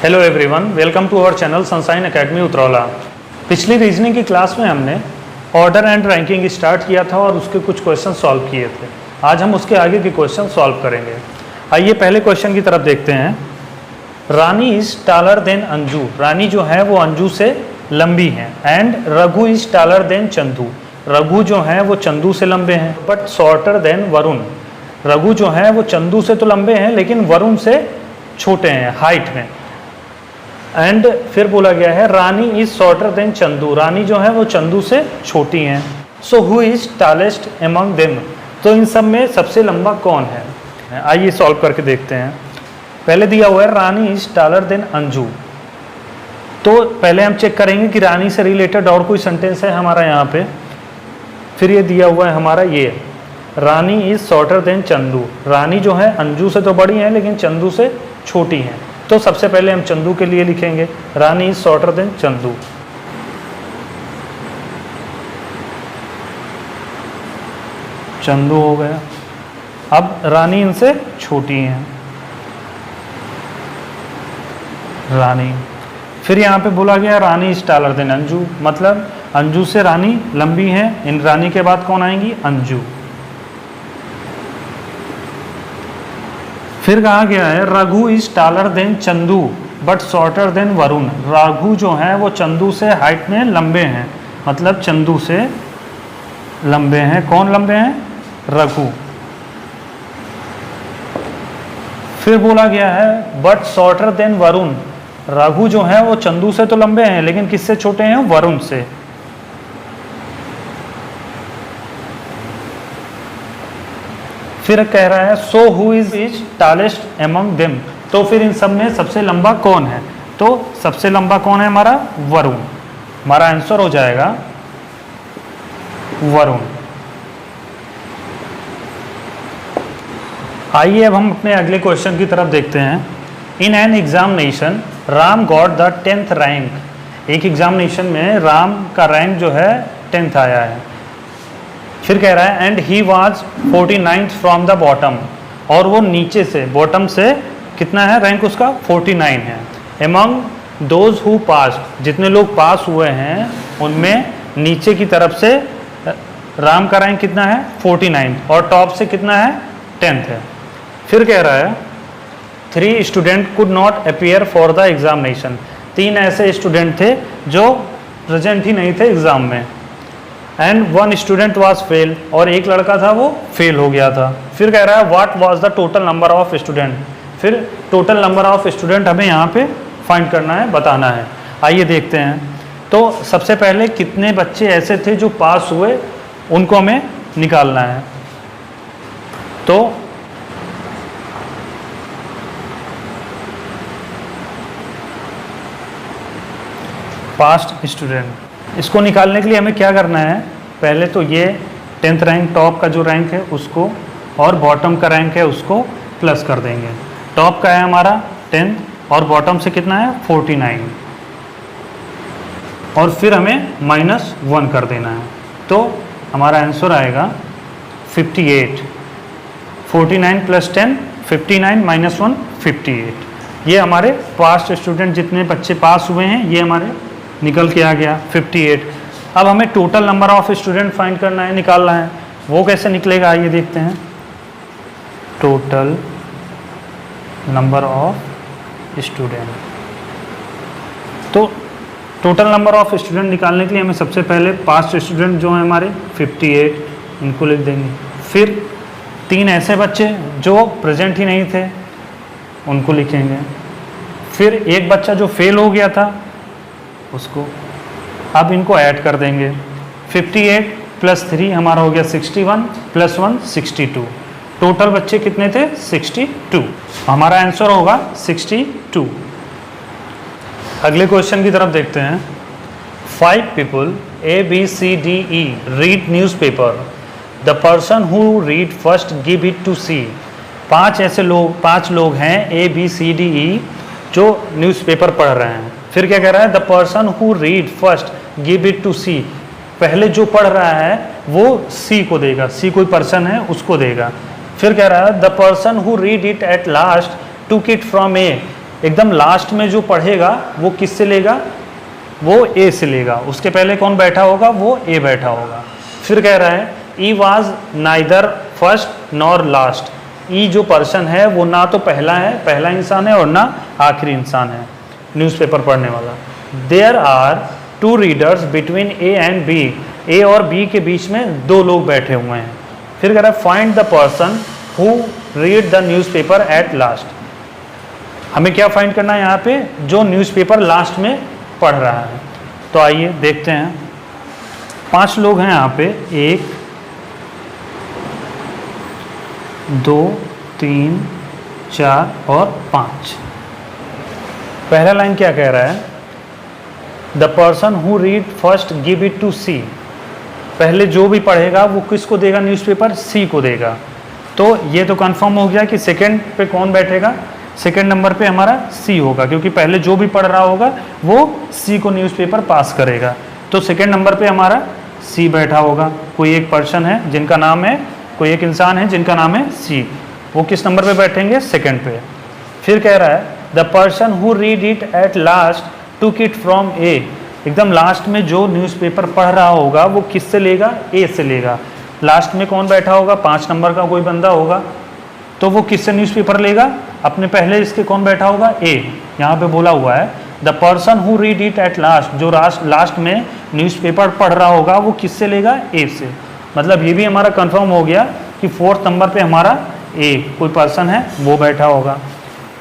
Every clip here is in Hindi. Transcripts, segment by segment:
Hello everyone, welcome to our channel Sunshine Academy Utraula. पिछली रीजनिंग की क्लास में हमने ऑर्डर एंड रैंकिंग स्टार्ट किया था और उसके कुछ क्वेश्चन सॉल्व किए थे। आज हम उसके आगे के क्वेश्चन सॉल्व करेंगे। आइए पहले क्वेश्चन की तरफ देखते हैं। Rani is taller than Anju. Rani जो है वो अंजू से लंबी है। And Raghu is taller than Chandu. Raghu जो है वो चंदू से लंबे हैं, but shorter than Varun. Raghu जो है वो चंदू से तो लंबे हैं लेकिन वरुण से छोटे हैं हाइट में। एंड फिर बोला गया है रानी इज शॉर्टर देन चंदू। रानी जो है वो चंदू से छोटी हैं। So who is tallest among them. तो इन सब में सबसे लंबा कौन है। आइए सॉल्व करके देखते हैं। पहले दिया हुआ है रानी इज टालर देन अंजू। तो पहले हम चेक करेंगे कि रानी से रिलेटेड और कोई सेंटेंस है हमारा यहाँ पे। फिर ये दिया हुआ है हमारा ये रानी इज शॉर्टर देन चंदू। रानी जो है अंजू से तो बड़ी है लेकिन चंदू से छोटी हैं। तो सबसे पहले हम चंदू के लिए लिखेंगे Rani is shorter than Chandu. Chandu हो गया। अब रानी इनसे छोटी है, रानी। फिर यहाँ पे बोला गया रानी इज टालर देन अंजू, मतलब अंजू से रानी लंबी है। इन रानी के बाद कौन आएंगी, अंजू। फिर कहा गया है Raghu is taller than Chandu but shorter than Varun. Raghu जो है वो चंदू से हाइट में लंबे हैं, मतलब चंदू से लंबे हैं। कौन लंबे हैं, रघु। फिर बोला गया है but shorter than Varun. Raghu जो है वो चंदू से तो लंबे हैं लेकिन किससे छोटे हैं, वरुण से। फिर कह रहा है so who is tallest among them. तो फिर इन सब में सबसे लंबा कौन है। तो सबसे लंबा कौन है हमारा, वरुण। हमारा आंसर हो जाएगा वरुण। आइए अब हम अपने अगले क्वेश्चन की तरफ देखते हैं। In an examination Ram got the 10th rank. एक एग्जामिनेशन में राम का रैंक जो है 10th आया है। फिर कह रहा है and he was 49th from the bottom. और वो नीचे से, बॉटम से कितना है रैंक उसका, 49 है। Among those who passed. जितने लोग पास हुए हैं उनमें नीचे की तरफ से राम का रैंक कितना है, 49 और टॉप से कितना है, 10th है। फिर कह रहा है 3 student could not appear for the examination. 3 ऐसे स्टूडेंट थे जो प्रेजेंट ही नहीं थे एग्जाम में। And 1 student was fail. और एक लड़का था वो फेल हो गया था। फिर कह रहा है what was the total number of student. फिर टोटल नंबर ऑफ स्टूडेंट हमें यहाँ पे फाइंड करना है, बताना है। आइए देखते हैं। तो सबसे पहले कितने बच्चे ऐसे थे जो पास हुए उनको हमें निकालना है। तो पास्ट स्टूडेंट, इसको निकालने के लिए हमें क्या करना है, पहले तो ये 10th रैंक टॉप का जो रैंक है उसको और बॉटम का रैंक है उसको प्लस कर देंगे। टॉप का है हमारा 10th और बॉटम से कितना है, 49। और फिर हमें -1 कर देना है। तो हमारा आंसर आएगा 58। 49 + 10, 59 - 1, 58। ये हमारे पास्ट स्टूडेंट जितने बच्चे पास हुए हैं ये हमारे निकल के आ गया 58। अब हमें total number of student find करना है, निकालना है। वो कैसे निकलेगा आइए देखते हैं। Total number of student. तो टोटल नंबर ऑफ स्टूडेंट निकालने के लिए हमें सबसे पहले पास्ट स्टूडेंट जो हैं हमारे 58, इनको लिख देंगे। फिर 3 ऐसे बच्चे जो प्रेजेंट ही नहीं थे उनको लिखेंगे। फिर एक बच्चा जो फेल हो गया था उसको, अब इनको ऐड कर देंगे। 58 + 3 हमारा हो गया 61 + 1 62। टोटल बच्चे कितने थे, 62। हमारा आंसर होगा 62। अगले क्वेश्चन की तरफ देखते हैं। 5 people A B C D E read newspaper. The person who read first give it to C. 5 लोग हैं A B C D E जो न्यूज़पेपर पढ़ रहे हैं। फिर क्या कह रहा है, the person who read first give it to C. पहले जो पढ़ रहा है वो सी को देगा, सी कोई पर्सन है उसको देगा। फिर कह रहा है the person who read it at last took it from A. एकदम लास्ट में जो पढ़ेगा वो किससे लेगा, वो ए से लेगा। उसके पहले कौन बैठा होगा, वो ए बैठा होगा। फिर कह रहा है E was neither first nor last. E जो पर्सन है वो ना तो पहला है, पहला इंसान है, और ना आखिरी इंसान है न्यूज़पेपर पढ़ने वाला। There are two readers between A and B. A और बी के बीच में दो लोग बैठे हुए हैं। फिर कह रहा है find the person who read the newspaper at last. हमें क्या फाइंड करना है यहाँ पे, जो न्यूज़पेपर लास्ट में पढ़ रहा है। तो आइए देखते हैं। 5 लोग हैं यहाँ पे, 1 2 3 4 और 5। पहला लाइन क्या कह रहा है, the person who read first give it to C. पहले जो भी पढ़ेगा वो किसको देगा न्यूज़पेपर, सी को देगा। तो ये तो कंफर्म हो गया कि सेकंड पे कौन बैठेगा, सेकंड नंबर पे हमारा सी होगा, क्योंकि पहले जो भी पढ़ रहा होगा वो सी को न्यूज़पेपर पास करेगा। तो सेकंड नंबर पे हमारा सी बैठा होगा। कोई एक पर्सन है जिनका नाम है, कोई एक इंसान है जिनका नाम है सी, वो किस नंबर पे बैठेंगे, सेकंड पे। फिर कह रहा है the person who read it at last took it from A. एकदम लास्ट में जो न्यूज़पेपर पढ़ रहा होगा वो किससे लेगा, ए से लेगा। लास्ट में कौन बैठा होगा, 5 नंबर का कोई बंदा होगा, तो वो किससे न्यूज़पेपर लेगा, अपने पहले इसके कौन बैठा होगा, ए। यहाँ पे बोला हुआ है the person who read it at last, जो लास्ट में न्यूज़पेपर पढ़ रहा होगा वो किससे लेगा, ए से। मतलब ये भी हमारा कंफर्म हो गया कि 4th नंबर पे हमारा ए कोई पर्सन है वो बैठा होगा।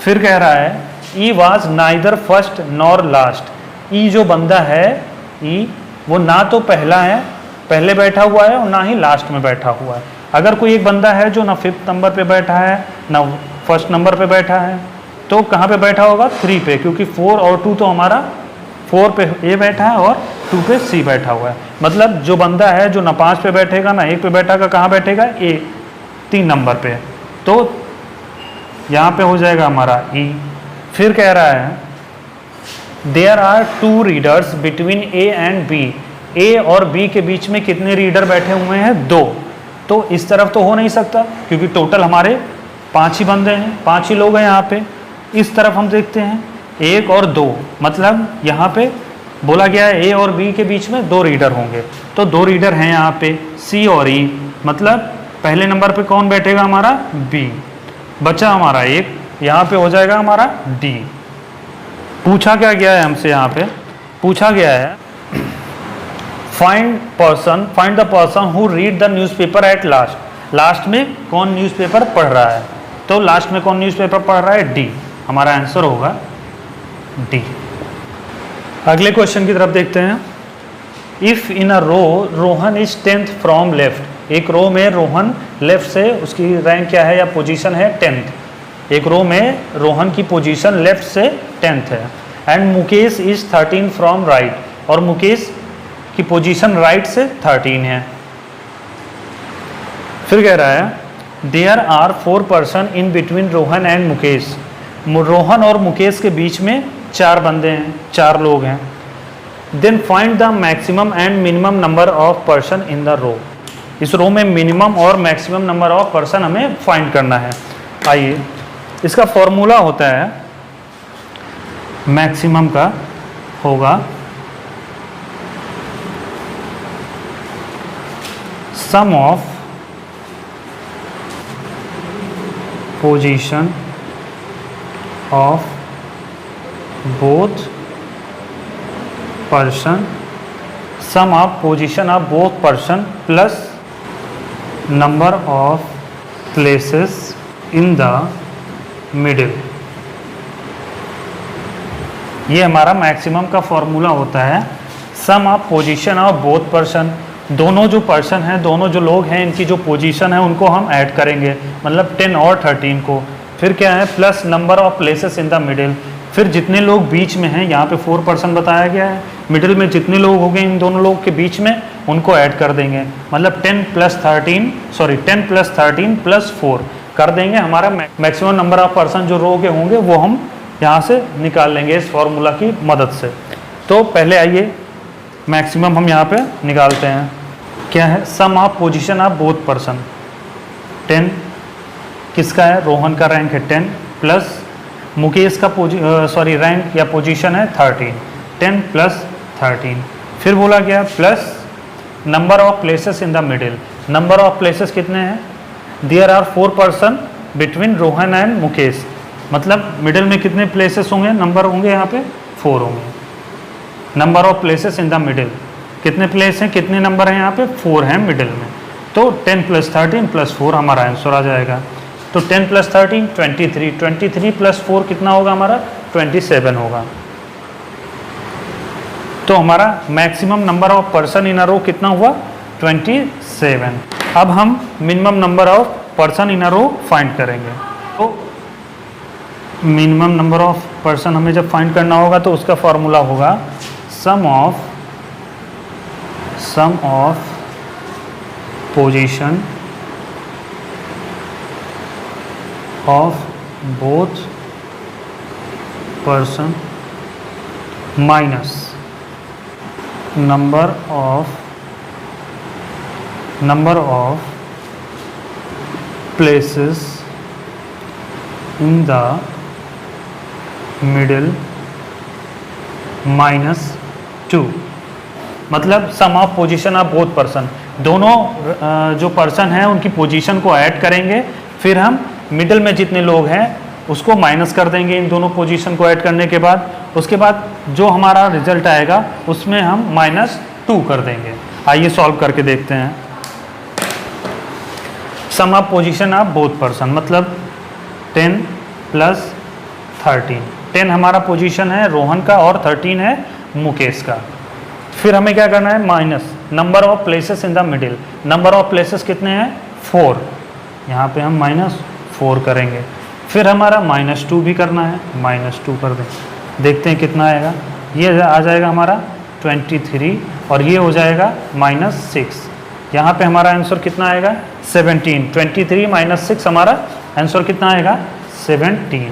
फिर कह रहा है E was neither first nor last. E जो बंदा है, ई वो ना तो पहला है, पहले बैठा हुआ है, और ना ही लास्ट में बैठा हुआ है। अगर कोई एक बंदा है जो ना 5th नंबर पे बैठा है ना 1st नंबर पे बैठा है, तो कहाँ पे बैठा होगा, 3 पे, क्योंकि 4 और 2 तो हमारा 4 पे ए बैठा है और 2 पे सी बैठा हुआ है। मतलब जो बंदा है जो ना 5 पे बैठेगा ना 1 पे बैठेगा, कहाँ बैठेगा, ए 3 नंबर पे। तो यहाँ पे हो जाएगा हमारा ई। फिर कह रहा है there are 2 readers between A and B. A और बी के बीच में कितने रीडर बैठे हुए हैं, 2। तो इस तरफ तो हो नहीं सकता क्योंकि टोटल हमारे 5 ही बंदे हैं, 5 ही लोग हैं यहाँ पे। इस तरफ हम देखते हैं 1 और 2, मतलब यहाँ पे बोला गया है ए और बी के बीच में 2 रीडर होंगे। तो 2 रीडर हैं यहाँ पे, सी और ई। मतलब पहले नंबर पे कौन बैठेगा, हमारा बी। बचा हमारा 1, यहाँ पे हो जाएगा हमारा डी। पूछा क्या गया है हमसे, यहाँ पे पूछा गया है find the person who read the newspaper at last. Last में कौन न्यूज़पेपर पढ़ रहा है, तो लास्ट में कौन न्यूज़पेपर पढ़ रहा है, डी। हमारा आंसर होगा डी। अगले क्वेश्चन की तरफ देखते हैं। If in a row Rohan is 10th from left. एक रो में रोहन लेफ्ट से, उसकी रैंक क्या है या पोजीशन है, 10th। एक रो में रोहन की पोजीशन लेफ्ट से 10th है। And Mukesh is 13 from right, और मुकेश की पोजीशन राइट से 13 है। फिर कह रहा है there are 4 person in between Rohan and Mukesh. Rohan और मुकेश के बीच में 4 बंदे हैं, 4 लोग हैं। Then find the maximum and minimum number of person in the row. इस रो में मिनिमम और मैक्सिमम नंबर ऑफ पर्सन हमें फाइंड करना है। आइए, इसका फॉर्मूला होता है, मैक्सिमम का होगा sum of position of both person, sum of position of both person plus number of places in the middle. ये हमारा मैक्सिमम का फॉर्मूला होता है। Sum of position of both person, दोनों जो पर्सन हैं, दोनों जो लोग हैं, इनकी जो पोजीशन है उनको हम ऐड करेंगे, मतलब 10 और 13 को। फिर क्या है, plus number of places in the middle. फिर जितने लोग बीच में हैं, यहाँ पे 4 पर्सन बताया गया है, मिडिल में जितने लोग होंगे इन दोनों लोग के बीच में, उनको ऐड कर देंगे। मतलब 10 + 13 + 4 कर देंगे। हमारा मैक्सिमम नंबर ऑफ पर्सन जो रो के होंगे वो हम यहाँ से निकाल लेंगे इस फॉर्मूला की मदद से। तो पहले आइए मैक्सिमम हम यहाँ पे निकालते हैं। क्या है, sum of position of both person. 10 किसका है, रोहन का रैंक है 10, प्लस मुकेश का रैंक या पोजीशन है 13, 10 प्लस 13। फिर बोला गया plus number of places in the middle. Number of places कितने हैं? There are 4 person between Rohan and Mukesh, मतलब मिडिल में कितने प्लेसेस होंगे, नंबर होंगे यहाँ पे 4 होंगे। Number of places in the middle, कितने प्लेस हैं, कितने नंबर हैं यहाँ पे, 4 हैं मिडिल में। तो 10 प्लस 13 प्लस 4 हमारा आंसर आ जाएगा। तो 10 प्लस 13 23, 23 प्लस 4 कितना होगा हमारा, 27 होगा। तो हमारा maximum number of person in a row कितना हुआ, 27। अब हम minimum number of person in a row find करेंगे। तो मिनिमम नंबर ऑफ पर्सन हमें जब फाइंड करना होगा तो उसका फॉर्मूला होगा sum of position of both person minus number of places in the middle -2। मतलब sum of position of both person, दोनों जो पर्सन हैं उनकी पोजीशन को ऐड करेंगे, फिर हम मिडिल में जितने लोग हैं उसको माइनस कर देंगे इन दोनों पोजीशन को ऐड करने के बाद। उसके बाद जो हमारा रिजल्ट आएगा उसमें हम -2 कर देंगे। आइए सॉल्व करके देखते हैं। Sum of position of both person मतलब 10 प्लस 13, 10 हमारा पोजीशन है रोहन का और 13 है मुकेश का। फिर हमें क्या करना है, minus number of places in the middle. Number of places कितने हैं, 4, यहाँ पे हम -4 करेंगे। फिर हमारा -2 भी करना है, -2 कर दें, देखते हैं कितना आएगा। ये आ जाएगा हमारा 23 और ये हो जाएगा -6। यहाँ पे हमारा आंसर कितना आएगा, 17। 23 - 6 हमारा आंसर कितना आएगा, 17।